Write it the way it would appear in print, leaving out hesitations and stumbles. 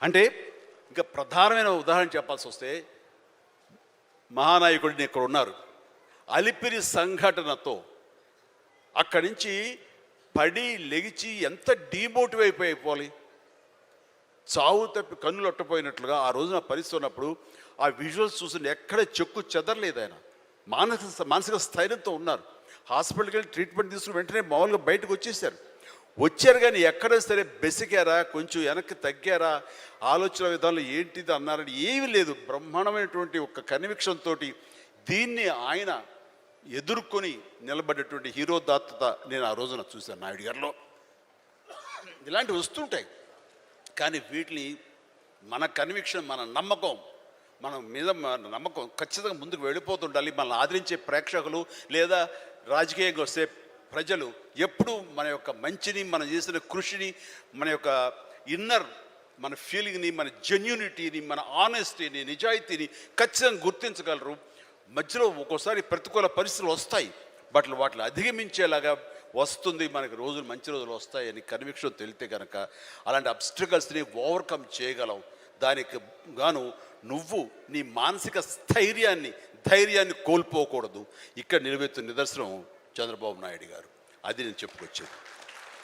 అంటే ఇంకా ప్రధానమైన ఉదాహరణ చెప్పాల్సి వస్తే మహానాయకుడిని ఇక్కడ ఉన్నారు. అలిపిరి సంఘటనతో అక్కడి నుంచి పడి లెగిచి ఎంత డీమోటివ్ అయిపోవాలి, చావు తప్పి కన్నులు అట్టపోయినట్లుగా ఆ రోజున పరిస్థితి ఉన్నప్పుడు ఆ విజువల్స్ చూసి ఎక్కడ చెక్కు చెదరలేదు. ఆయన మానసిక స్థైర్యంతో ఉన్నారు. హాస్పిటల్కి వెళ్ళి ట్రీట్మెంట్ తీసుకుని వెంటనే మామూలుగా బయటకు వచ్చారు కానీ ఎక్కడ సరే బెసికారా, కొంచెం వెనక్కి తగ్గారా, ఆలోచన విధానంలో ఏంటిది అన్నారని ఏమీ లేదు. బ్రహ్మాండమైనటువంటి ఒక కన్విక్షన్తో దీన్ని ఆయన ఎదుర్కొని నిలబడేటువంటి హీరోదాత్తత నేను ఆ రోజున చూశాను నాయుడు గారిలో. ఇలాంటివి వస్తుంటాయి కానీ వీటిని మన కన్విక్షన్, మన నమ్మకం, మన మీద నమ్మకం ఖచ్చితంగా ముందుకు వెళ్ళిపోతుండాలి. మనల్ని ఆదరించే ప్రేక్షకులు లేదా రాజకీయంగా వస్తే ప్రజలు ఎప్పుడు మన యొక్క మంచిని, మనం చేసిన కృషిని, మన యొక్క ఇన్నర్ మన ఫీలింగ్ని, మన జెన్యూనిటీని, మన ఆనెస్టీని, నిజాయితీని ఖచ్చితంగా గుర్తించగలరు. మధ్యలో ఒక్కోసారి ప్రతికూల పరిస్థితులు వస్తాయి, వాటిని అధిగమించేలాగా వస్తుంది, మనకి రోజులు మంచి రోజులు వస్తాయని కన్విక్షన్ తెలితే కనుక అలాంటి అబ్స్ట్రకల్స్ని ఓవర్కమ్ చేయగలం. దానికి గాను నువ్వు నీ మానసిక ధైర్యాన్ని కోల్పోకూడదు. ఇక్కడ నిలబెత్తున్న నిదర్శనం చంద్రబాబు నాయుడు గారు. అది నేను చెప్పుకొచ్చేది.